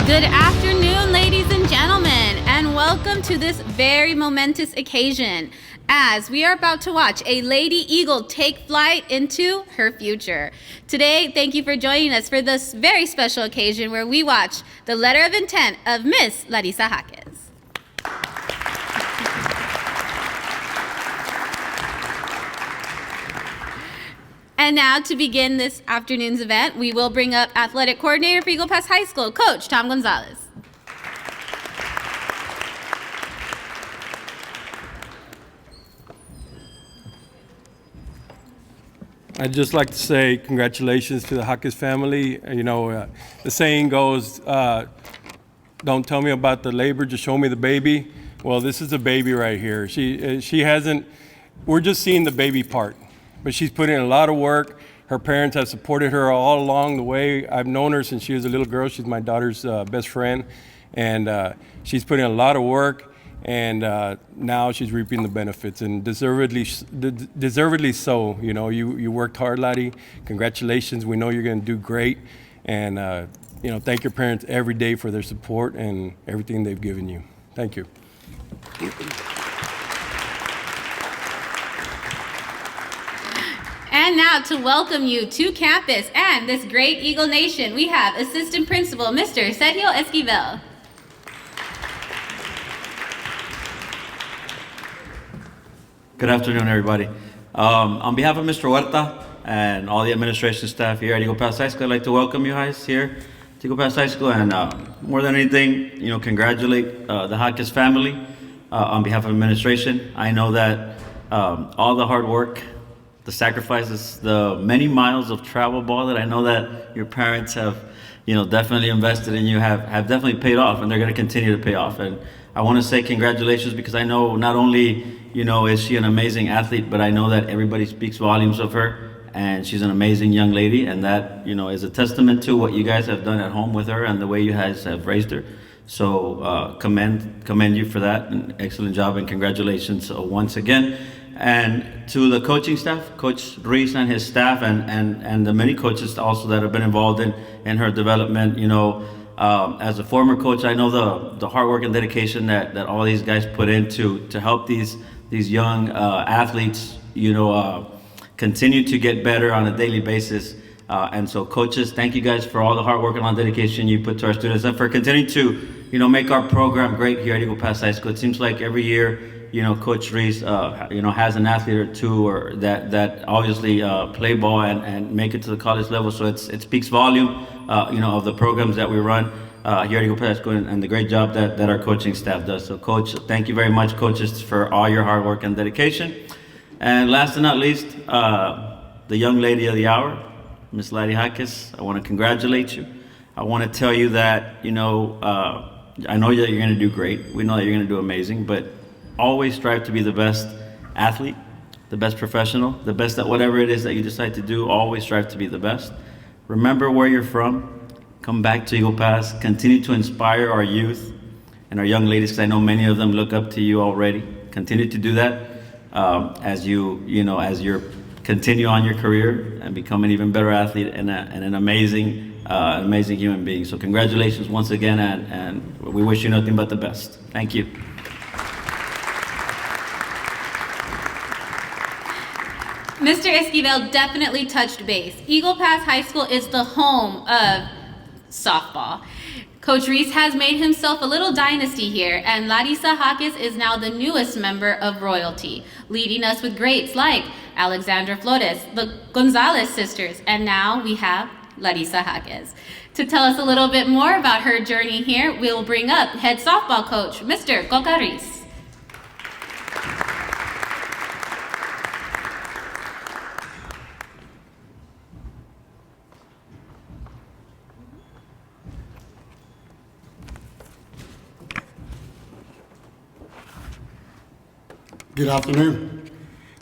Good afternoon, ladies and gentlemen, and welcome to this very momentous occasion as we are about to watch a Lady Eagle take flight into her future. Today, thank you for joining us for this very special occasion where we watch the letter of intent of Miss Larissa Jacquez. And now, to begin this afternoon's event, we will bring up Athletic Coordinator for Eagle Pass High School, Coach Tom Gonzalez. I'd just like to say congratulations to the Jacquez family. You know, the saying goes, don't tell me about the labor, just show me the baby. Well, this is a baby right here. She hasn't, we're just seeing the baby part. But she's put in a lot of work. Her parents have supported her all along the way. I've known her since she was a little girl. She's my daughter's best friend. And she's put in a lot of work. And now she's reaping the benefits, and deservedly so. You know, you worked hard, Lottie. Congratulations. We know you're going to do great. And, you know, thank your parents every day for their support and everything they've given you. Thank you. And now to welcome you to campus and this great Eagle Nation, we have Assistant Principal, Mr. Sergio Esquivel. Good afternoon, everybody. On behalf of Mr. Huerta and all the administration staff here at Eagle Pass High School, I'd like to welcome you guys here to Eagle Pass High School, and more than anything, you know, congratulate the Jacquez family on behalf of administration. I know that all the hard work, the sacrifices, the many miles of travel ball that I know that your parents have, you know, definitely invested in you have definitely paid off, and they're going to continue to pay off. And I want to say congratulations, because I know not only, you know, is she an amazing athlete, but I know that everybody speaks volumes of her, and she's an amazing young lady, and that, you know, is a testament to what you guys have done at home with her and the way you guys have raised her. So commend you for that, an excellent job, and congratulations once again. And to the coaching staff, Coach Ruiz and his staff, and the many coaches also that have been involved in her development. You know, as a former coach, I know the hard work and dedication that all these guys put into to help these young athletes, you know, continue to get better on a daily basis. And so, coaches, thank you guys for all the hard work and all the dedication you put to our students, and for continuing to, you know, make our program great here at Eagle Pass High School. It seems like every year, you know, Coach Reese, you know, has an athlete or two, or that obviously play ball and make it to the college level. So it speaks volume, you know, of the programs that we run here at Eagle Pass School, and the great job that our coaching staff does. So, Coach, thank you very much, coaches, for all your hard work and dedication. And last but not least, the young lady of the hour, Miss Lady Jacquez, I want to congratulate you. I want to tell you that, you know, I know that you're going to do great. We know that you're going to do amazing, but always strive to be the best athlete, the best professional, the best at whatever it is that you decide to do. Always strive to be the best. Remember where you're from. Come back to Eagle Pass. Continue to inspire our youth and our young ladies, because I know many of them look up to you already. Continue to do that as you continue on your career and become an even better athlete and an amazing human being. So congratulations once again, and we wish you nothing but the best. Thank you. Mr. Esquivel definitely touched base. Eagle Pass High School is the home of softball. Coach Reese has made himself a little dynasty here, and Larissa Jacquez is now the newest member of royalty, leading us with greats like Alexandra Flores, the Gonzalez sisters, and now we have Larissa Jacquez. To tell us a little bit more about her journey here, we'll bring up head softball coach, Mr. Coca Reese. Good afternoon.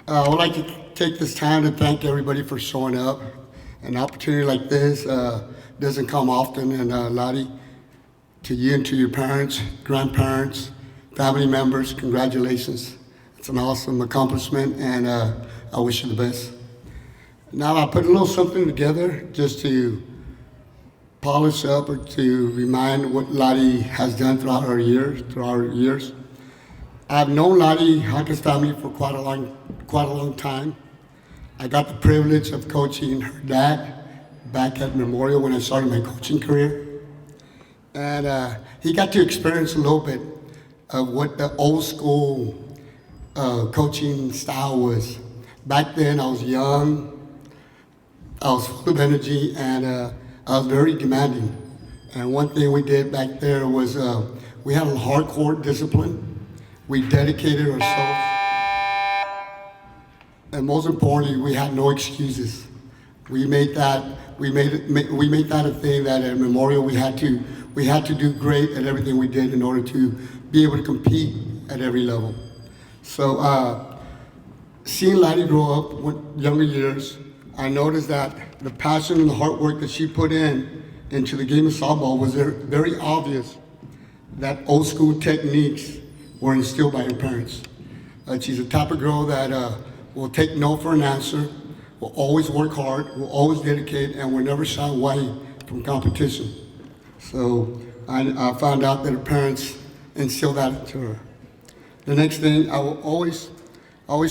I would like to take this time to thank everybody for showing up. An opportunity like this doesn't come often, and Lottie, to you and to your parents, grandparents, family members, congratulations. It's an awesome accomplishment, and I wish you the best. Now I put a little something together just to polish up or to remind what Lottie has done throughout our years. I've known Lottie Jacquez family for quite a long time. I got the privilege of coaching her dad back at Memorial when I started my coaching career. And he got to experience a little bit of what the old school coaching style was. Back then I was young, I was full of energy, and I was very demanding. And one thing we did back there was we had a hardcore discipline. We dedicated ourselves. And most importantly, we had no excuses. We made that a thing that at Memorial we had to do great at everything we did in order to be able to compete at every level. So seeing Lottie grow up with younger years, I noticed that the passion and the hard work that she put into the game of softball was very obvious that old school techniques were instilled by her parents. She's the type of girl that will take no for an answer, will always work hard, will always dedicate, and will never shy away from competition. So I found out that her parents instilled that into her. The next thing, I will always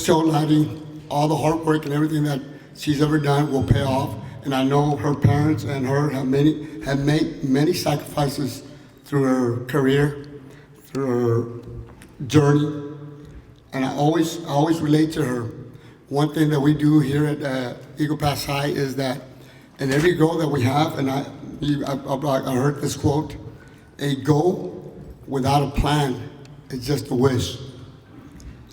tell Lottie all the hard work and everything that she's ever done will pay off. And I know her parents and her have made many sacrifices through her career, through her journey. And I always relate to her. One thing that we do here at Eagle Pass High is that in every goal that we have, and I heard this quote, a goal without a plan is just a wish.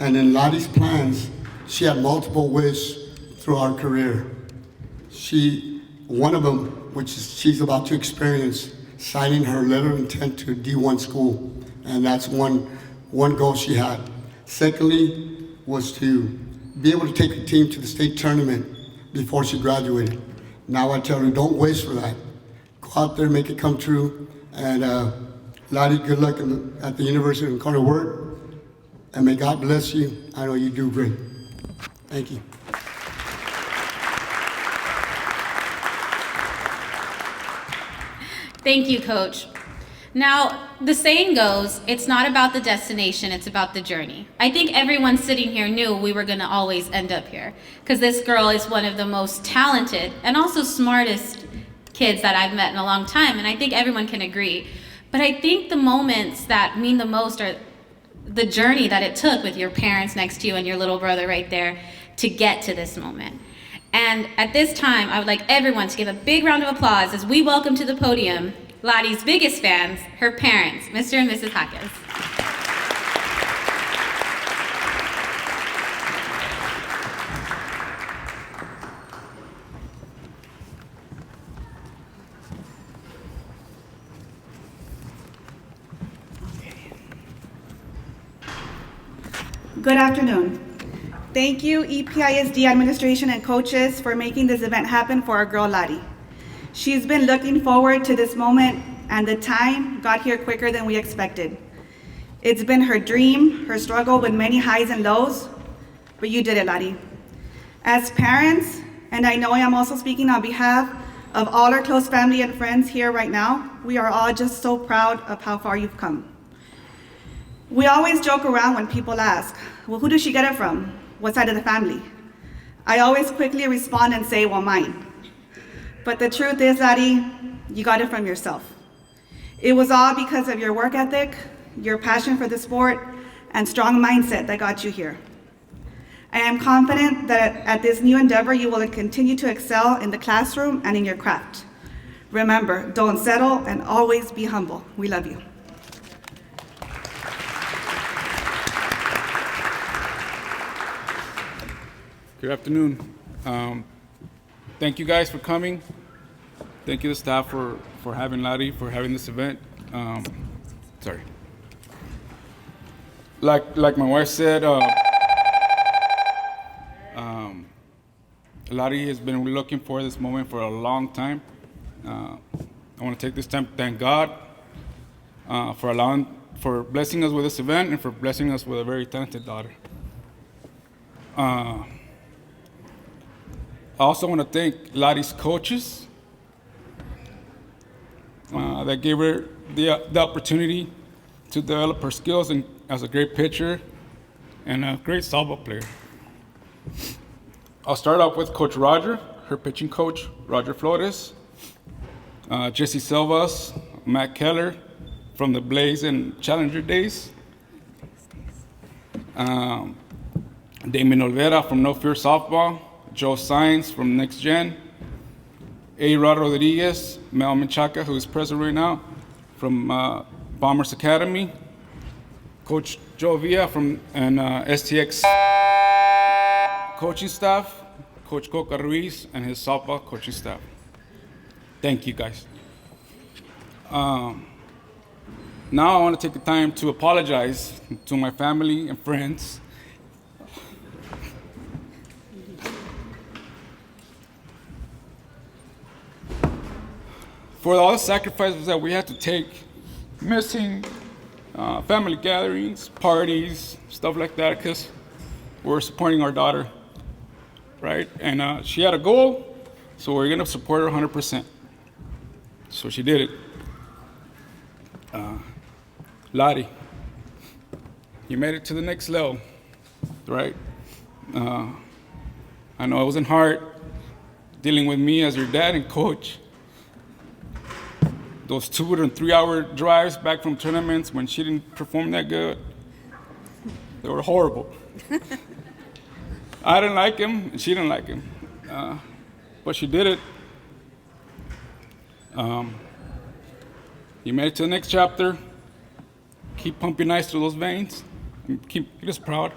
And in Lottie's plans, she had multiple wishes through our career. One of them, which she's about to experience, signing her letter of intent to D1 school, and that's one goal she had. Secondly, was to be able to take her team to the state tournament before she graduated. Now I tell her, don't wish for that. Go out there, make it come true, and Lottie, good luck at the University of Carter Word, and may God bless you. I know you do great. Thank you. Thank you, Coach. Now, the saying goes, it's not about the destination, it's about the journey. I think everyone sitting here knew we were gonna always end up here, because this girl is one of the most talented and also smartest kids that I've met in a long time, and I think everyone can agree. But I think the moments that mean the most are the journey that it took with your parents next to you and your little brother right there to get to this moment. And at this time, I would like everyone to give a big round of applause as we welcome to the podium Lottie's biggest fans, her parents, Mr. and Mrs. Jacquez. Good afternoon. Thank you, EPISD administration and coaches, for making this event happen for our girl Lottie. She's been looking forward to this moment, and the time got here quicker than we expected. It's been her dream, her struggle with many highs and lows, but you did it, Lottie. As parents, and I know I am also speaking on behalf of all our close family and friends here right now, we are all just so proud of how far you've come. We always joke around when people ask, well, who does she get it from? What side of the family? I always quickly respond and say, well, mine. But the truth is, Lottie, you got it from yourself. It was all because of your work ethic, your passion for the sport, and strong mindset that got you here. I am confident that at this new endeavor, you will continue to excel in the classroom and in your craft. Remember, don't settle and always be humble. We love you. Good afternoon. Thank you guys for coming. Thank you to the staff for having Lottie, for having this event. Sorry. Like my wife said, Lottie has been looking for this moment for a long time. I want to take this time to thank God for blessing us with this event and for blessing us with a very talented daughter. I also want to thank Lottie's coaches that gave her the opportunity to develop her skills as a great pitcher and a great softball player. I'll start off with Coach Roger, her pitching coach, Roger Flores, Jesse Silvas, Matt Keller from the Blaze and Challenger days, Damien Olvera from No Fear Softball, Joe Sainz from Next Gen, A-Rod Rodriguez, Mel Menchaca, who is present right now, from Bombers Academy, Coach Joe Villa from STX coaching staff, Coach Coca Ruiz and his softball coaching staff. Thank you, guys. Now I want to take the time to apologize to my family and friends. For all the sacrifices that we had to take, missing family gatherings, parties, stuff like that, because we're supporting our daughter, right? And she had a goal, so we're gonna support her 100%. So she did it. Lottie, you made it to the next level, right? I know it wasn't hard dealing with me as your dad and coach. Those 2 and 3 hour drives back from tournaments when she didn't perform that good, they were horrible. I didn't like him, and she didn't like him. But she did it. You made it to the next chapter. Keep pumping ice through those veins, and keep us proud.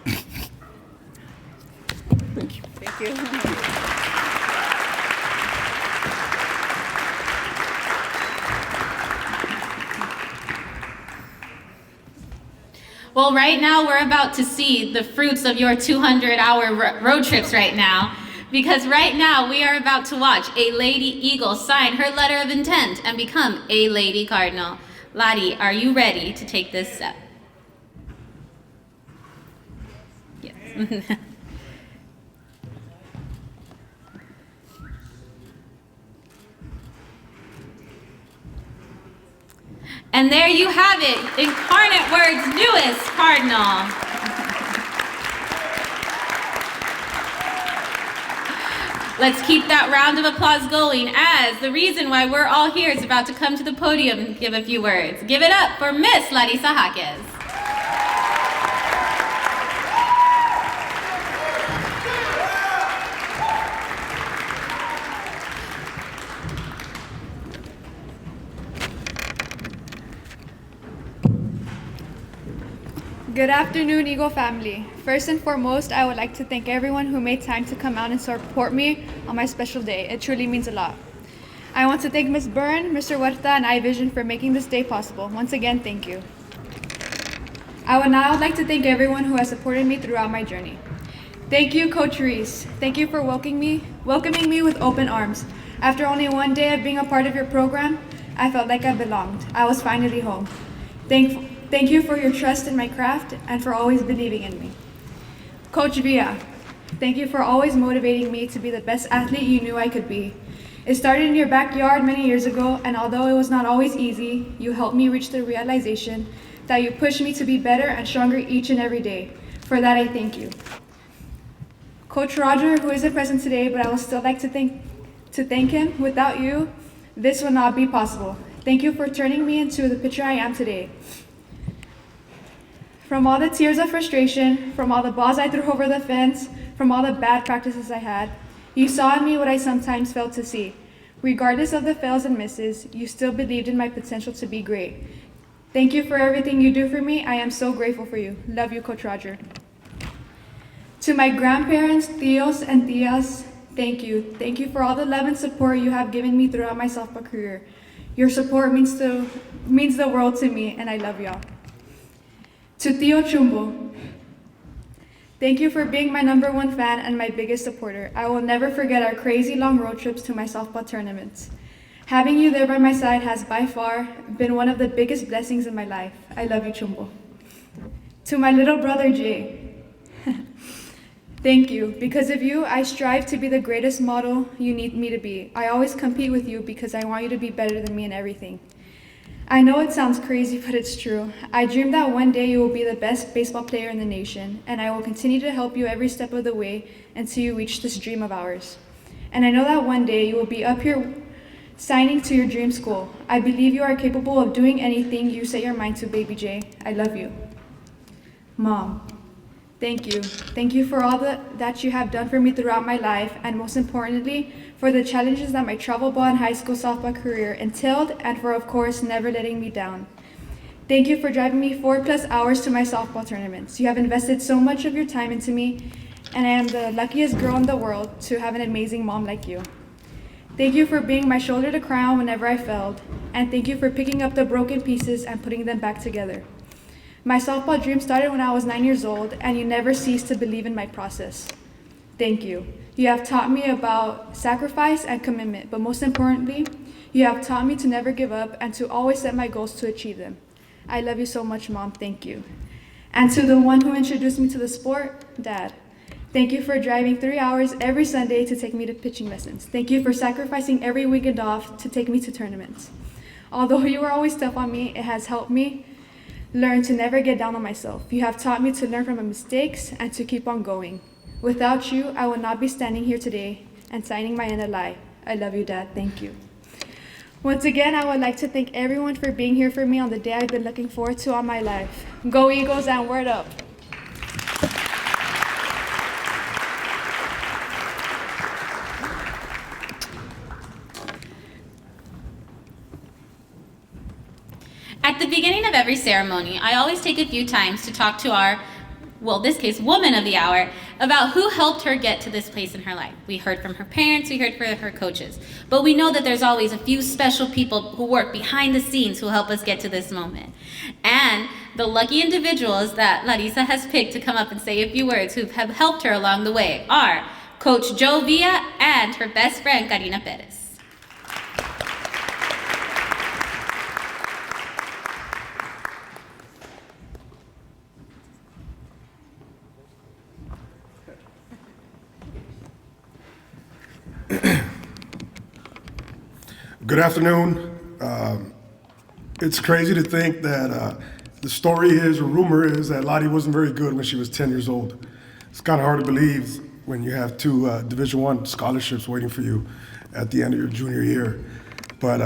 Thank you. Thank you. Well, right now we're about to see the fruits of your 200-hour road trips right now, because right now we are about to watch a Lady Eagle sign her letter of intent and become a Lady Cardinal. Lottie, are you ready to take this step? Yes. And there you have it, Incarnate Word's newest Cardinal. Let's keep that round of applause going, as the reason why we're all here is about to come to the podium and give a few words. Give it up for Miss Larissa Jacquez. Good afternoon, Eagle family. First and foremost, I would like to thank everyone who made time to come out and support me on my special day. It truly means a lot. I want to thank Ms. Byrne, Mr. Huerta, and iVision for making this day possible. Once again, thank you. I would now like to thank everyone who has supported me throughout my journey. Thank you, Coach Reese. Thank you for welcoming me with open arms. After only one day of being a part of your program, I felt like I belonged. I was finally home. Thank you for your trust in my craft and for always believing in me. Coach Villa, thank you for always motivating me to be the best athlete you knew I could be. It started in your backyard many years ago, and although it was not always easy, you helped me reach the realization that you pushed me to be better and stronger each and every day. For that, I thank you. Coach Roger, who isn't present today, but I would still like to thank him. Without you, this would not be possible. Thank you for turning me into the pitcher I am today. From all the tears of frustration, from all the balls I threw over the fence, from all the bad practices I had, you saw in me what I sometimes failed to see. Regardless of the fails and misses, you still believed in my potential to be great. Thank you for everything you do for me. I am so grateful for you. Love you, Coach Roger. To my grandparents, tios and tias, thank you. Thank you for all the love and support you have given me throughout my softball career. Your support means the world to me, and I love y'all. To Tio Chumbo, thank you for being my #1 fan and my biggest supporter. I will never forget our crazy long road trips to my softball tournaments. Having you there by my side has by far been one of the biggest blessings in my life. I love you, Chumbo. To my little brother, Jay, thank you. Because of you, I strive to be the greatest model you need me to be. I always compete with you because I want you to be better than me in everything. I know it sounds crazy, but it's true. I dream that one day you will be the best baseball player in the nation, and I will continue to help you every step of the way until you reach this dream of ours. And I know that one day you will be up here signing to your dream school. I believe you are capable of doing anything you set your mind to, baby J. I love you. Mom, thank you. Thank you for all that you have done for me throughout my life, and most importantly, for the challenges that my travel ball and high school softball career entailed, and for, of course, never letting me down. Thank you for driving me 4+ hours to my softball tournaments. You have invested so much of your time into me, and I am the luckiest girl in the world to have an amazing mom like you. Thank you for being my shoulder to cry on whenever I failed, and thank you for picking up the broken pieces and putting them back together. My softball dream started when I was 9 years old, and you never ceased to believe in my process. Thank you. You have taught me about sacrifice and commitment, but most importantly, you have taught me to never give up and to always set my goals to achieve them. I love you so much, Mom. Thank you. And to the one who introduced me to the sport, Dad. Thank you for driving 3 hours every Sunday to take me to pitching lessons. Thank you for sacrificing every weekend off to take me to tournaments. Although you were always tough on me, it has helped me learn to never get down on myself. You have taught me to learn from my mistakes and to keep on going. Without you, I would not be standing here today and signing my NLI. I love you, Dad. Thank you. Once again, I would like to thank everyone for being here for me on the day I've been looking forward to all my life. Go Eagles and word up. At the beginning of every ceremony, I always take a few times to talk to our, well, this case, woman of the hour, about who helped her get to this place in her life. We heard from her parents, we heard from her coaches, but we know that there's always a few special people who work behind the scenes who help us get to this moment. And the lucky individuals that Larissa has picked to come up and say a few words who have helped her along the way are Coach Joe Villa and her best friend, Karina Perez. Good afternoon. It's crazy to think that the story is, or rumor is, that Lottie wasn't very good when she was 10 years old. It's kind of hard to believe when you have two Division I scholarships waiting for you at the end of your junior year. But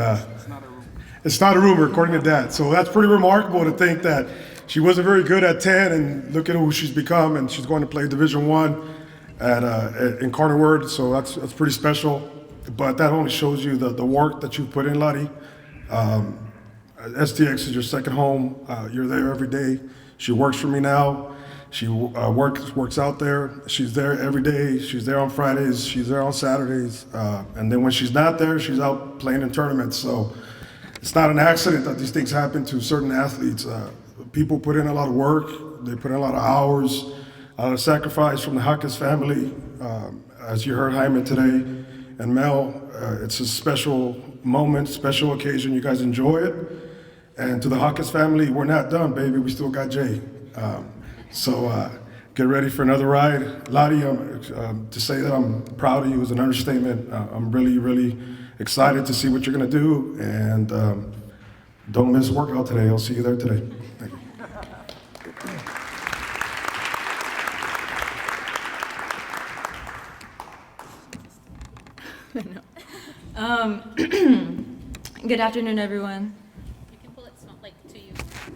it's not a rumor, according to Dad. So that's pretty remarkable to think that she wasn't very good at 10, and look at who she's become, and she's going to play Division I in Carterwood. So that's pretty special. But that only shows you the work that you put in, Lottie. STX is your second home. You're there every day. She works for me now. She works out there. She's there every day. She's there on Fridays. She's there on Saturdays. And then when she's not there, she's out playing in tournaments. So it's not an accident that these things happen to certain athletes. People put in a lot of work. They put in a lot of hours, a lot of sacrifice from the Jacquez family. As you heard Jaime today, and Mel, it's a special moment, special occasion. You guys enjoy it. And to the Jacquez family, we're not done, baby. We still got Jay. So get ready for another ride. Lottie, to say that I'm proud of you is an understatement. I'm really, really excited to see what you're gonna do. And don't miss workout today. I'll see you there today. Thank you. Good afternoon, everyone. You can pull it like to you.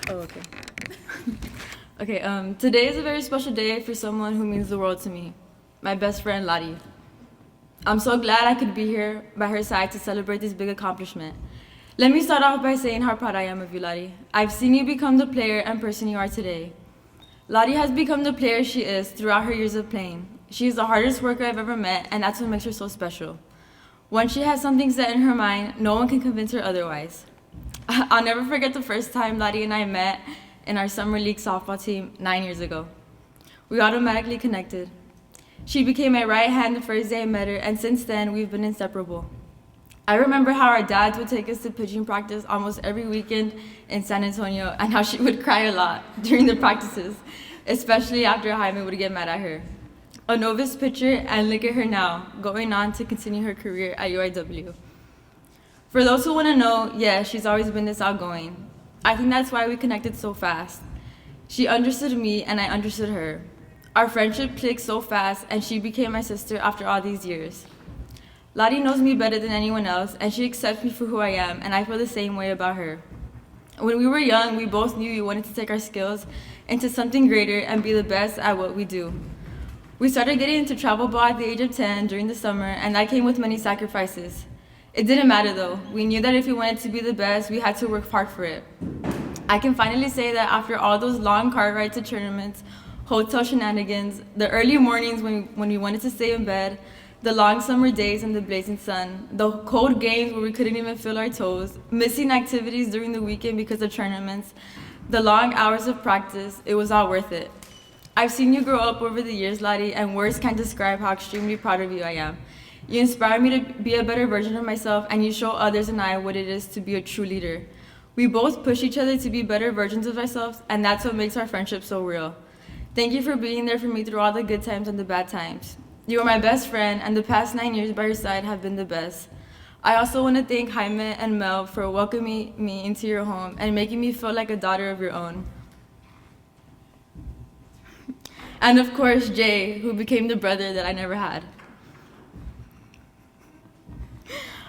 Oh, okay. Okay, today is a very special day for someone who means the world to me, my best friend, Lottie. I'm so glad I could be here by her side to celebrate this big accomplishment. Let me start off by saying how proud I am of you, Lottie. I've seen you become the player and person you are today. Lottie has become the player she is throughout her years of playing. She is the hardest worker I've ever met, and that's what makes her so special. Once she has something set in her mind, no one can convince her otherwise. I'll never forget the first time Lottie and I met in our summer league softball team 9 years ago. We automatically connected. She became my right hand the first day I met her, and since then, we've been inseparable. I remember how our dads would take us to pitching practice almost every weekend in San Antonio, and how she would cry a lot during the practices, especially after Jaime would get mad at her. A novice pitcher, and look at her now, going on to continue her career at UIW. For those who want to know, yeah, she's always been this outgoing. I think that's why we connected so fast. She understood me and I understood her. Our friendship clicked so fast and she became my sister after all these years. Lottie knows me better than anyone else and she accepts me for who I am, and I feel the same way about her. When we were young, we both knew we wanted to take our skills into something greater and be the best at what we do. We started getting into travel ball at the age of 10 during the summer, and that came with many sacrifices. It didn't matter though. We knew that if we wanted to be the best, we had to work hard for it. I can finally say that after all those long car rides to tournaments, hotel shenanigans, the early mornings when we wanted to stay in bed, the long summer days in the blazing sun, the cold games where we couldn't even feel our toes, missing activities during the weekend because of tournaments, the long hours of practice, it was all worth it. I've seen you grow up over the years, Lottie, and words can't describe how extremely proud of you I am. You inspire me to be a better version of myself, and you show others and I what it is to be a true leader. We both push each other to be better versions of ourselves, and that's what makes our friendship so real. Thank you for being there for me through all the good times and the bad times. You are my best friend, and the past 9 years by your side have been the best. I also want to thank Jaime and Mel for welcoming me into your home and making me feel like a daughter of your own. And of course, Jay, who became the brother that I never had.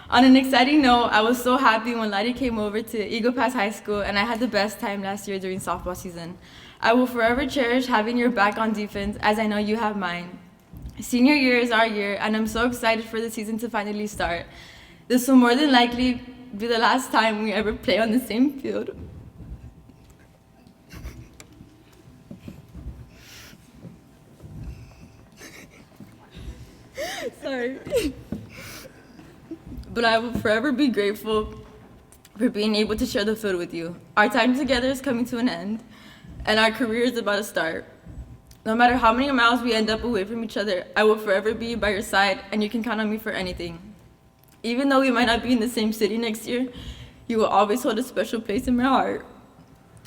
On an exciting note, I was so happy when Lottie came over to Eagle Pass High School, and I had the best time last year during softball season. I will forever cherish having your back on defense, as I know you have mine. Senior year is our year, and I'm so excited for the season to finally start. This will more than likely be the last time we ever play on the same field. Sorry. But I will forever be grateful for being able to share the field with you. Our time together is coming to an end, and our career is about to start. No matter how many miles we end up away from each other, I will forever be by your side, and you can count on me for anything. Even though we might not be in the same city next year, you will always hold a special place in my heart.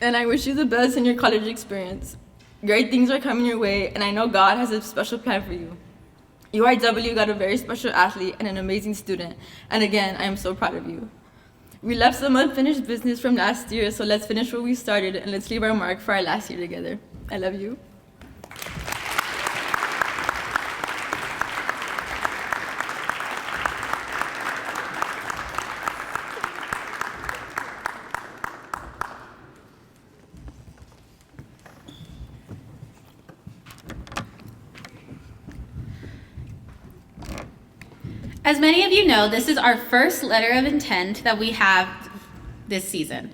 And I wish you the best in your college experience. Great things are coming your way, and I know God has a special plan for you. UIW got a very special athlete and an amazing student, and again, I am so proud of you. We left some unfinished business from last year, so let's finish what we started and let's leave our mark for our last year together. I love you. As many of you know, this is our first letter of intent that we have this season.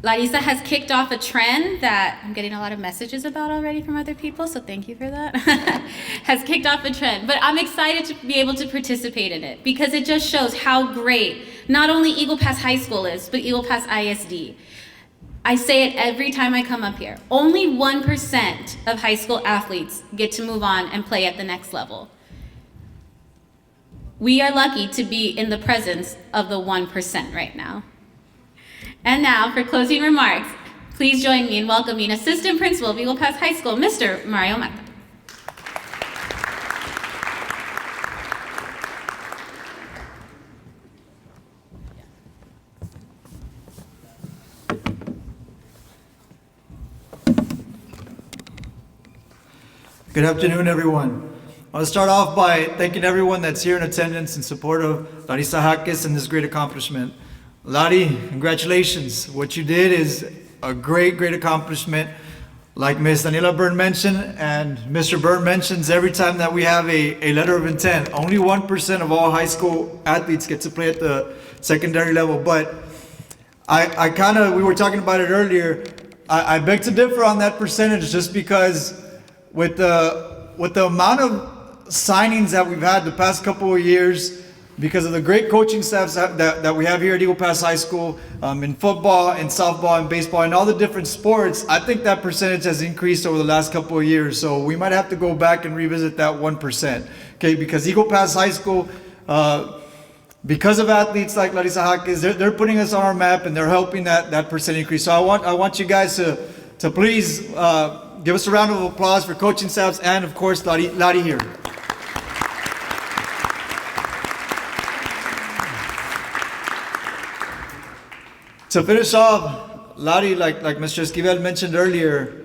Larissa has kicked off a trend that I'm getting a lot of messages about already from other people, so thank you for that. Has kicked off a trend, but I'm excited to be able to participate in it because it just shows how great not only Eagle Pass High School is, but Eagle Pass ISD. I say it every time I come up here. Only 1% of high school athletes get to move on and play at the next level. We are lucky to be in the presence of the 1% right now. And now, for closing remarks, please join me in welcoming Assistant Principal of Eagle Pass High School, Mr. Mario Mata. Good afternoon, everyone. I want to start off by thanking everyone that's here in attendance in support of Larissa Jacquez and this great accomplishment. Lottie, congratulations. What you did is a great accomplishment. Like Ms. Daniela Byrne mentioned and Mr. Byrne mentions every time that we have a letter of intent, only 1% of all high school athletes get to play at the secondary level. But we were talking about it earlier, I beg to differ on that percentage just because with the amount of signings that we've had the past couple of years, because of the great coaching staffs that we have here at Eagle Pass High School, in football and softball and baseball and all the different sports, I think that percentage has increased over the last couple of years. So we might have to go back and revisit that 1%. Okay, because Eagle Pass High School, because of athletes like Larissa Jacquez, they're putting us on our map and they're helping that percent increase. So I want you guys to please give us a round of applause for coaching staffs and of course Lottie here. To finish off, Lari, like Mr. Esquivel mentioned earlier,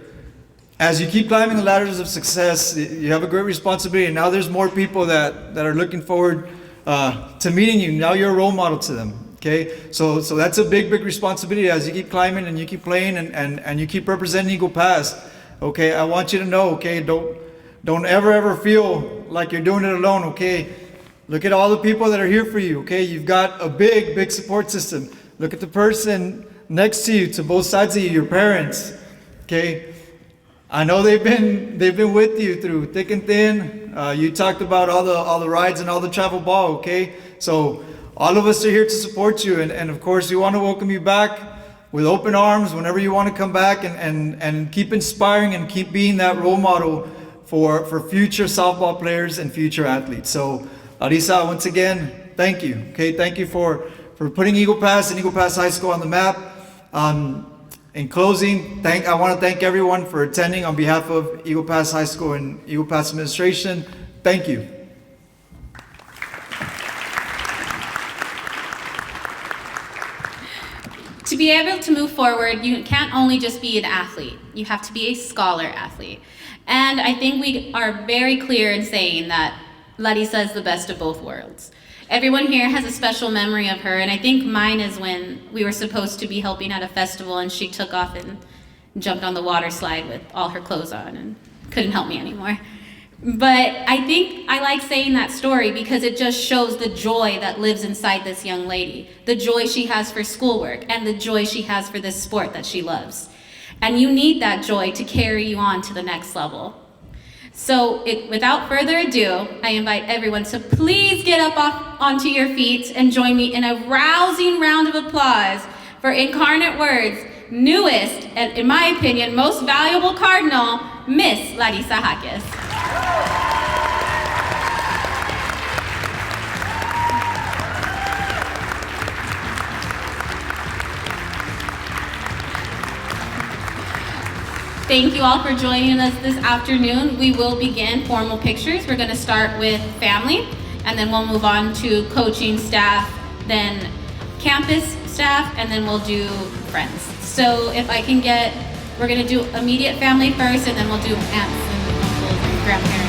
as you keep climbing the ladders of success, you have a great responsibility. And now there's more people that are looking forward to meeting you. Now you're a role model to them. Okay, so that's a big responsibility as you keep climbing and you keep playing and you keep representing Eagle Pass. Okay, I want you to know, okay, don't ever feel like you're doing it alone. Okay, look at all the people that are here for you. Okay, you've got a big support system. Look at the person next to you, to both sides of you, your parents. Okay, I know they've been with you through thick and thin. You talked about all the rides and all the travel ball. Okay, so all of us are here to support you, and of course we want to welcome you back with open arms whenever you want to come back and keep inspiring and keep being that role model for future softball players and future athletes. So Larissa, once again, thank you. Okay, thank you for putting Eagle Pass and Eagle Pass High School on the map. In closing, I want to thank everyone for attending on behalf of Eagle Pass High School and Eagle Pass administration. Thank you. To be able to move forward, you can't only just be an athlete. You have to be a scholar athlete. And I think we are very clear in saying that Larissa is the best of both worlds. Everyone here has a special memory of her, and I think mine is when we were supposed to be helping at a festival and she took off and jumped on the water slide with all her clothes on and couldn't help me anymore. But I think I like saying that story because it just shows the joy that lives inside this young lady, the joy she has for schoolwork and the joy she has for this sport that she loves. And you need that joy to carry you on to the next level. So without further ado, I invite everyone to please get up onto your feet and join me in a rousing round of applause for Incarnate Word's newest and, in my opinion, most valuable Cardinal, Miss Larissa Jacquez. Thank you all for joining us this afternoon. We will begin formal pictures. We're going to start with family, and then we'll move on to coaching staff, then campus staff, and then we'll do friends. So if I can we're going to do immediate family first, and then we'll do aunts and uncles and grandparents.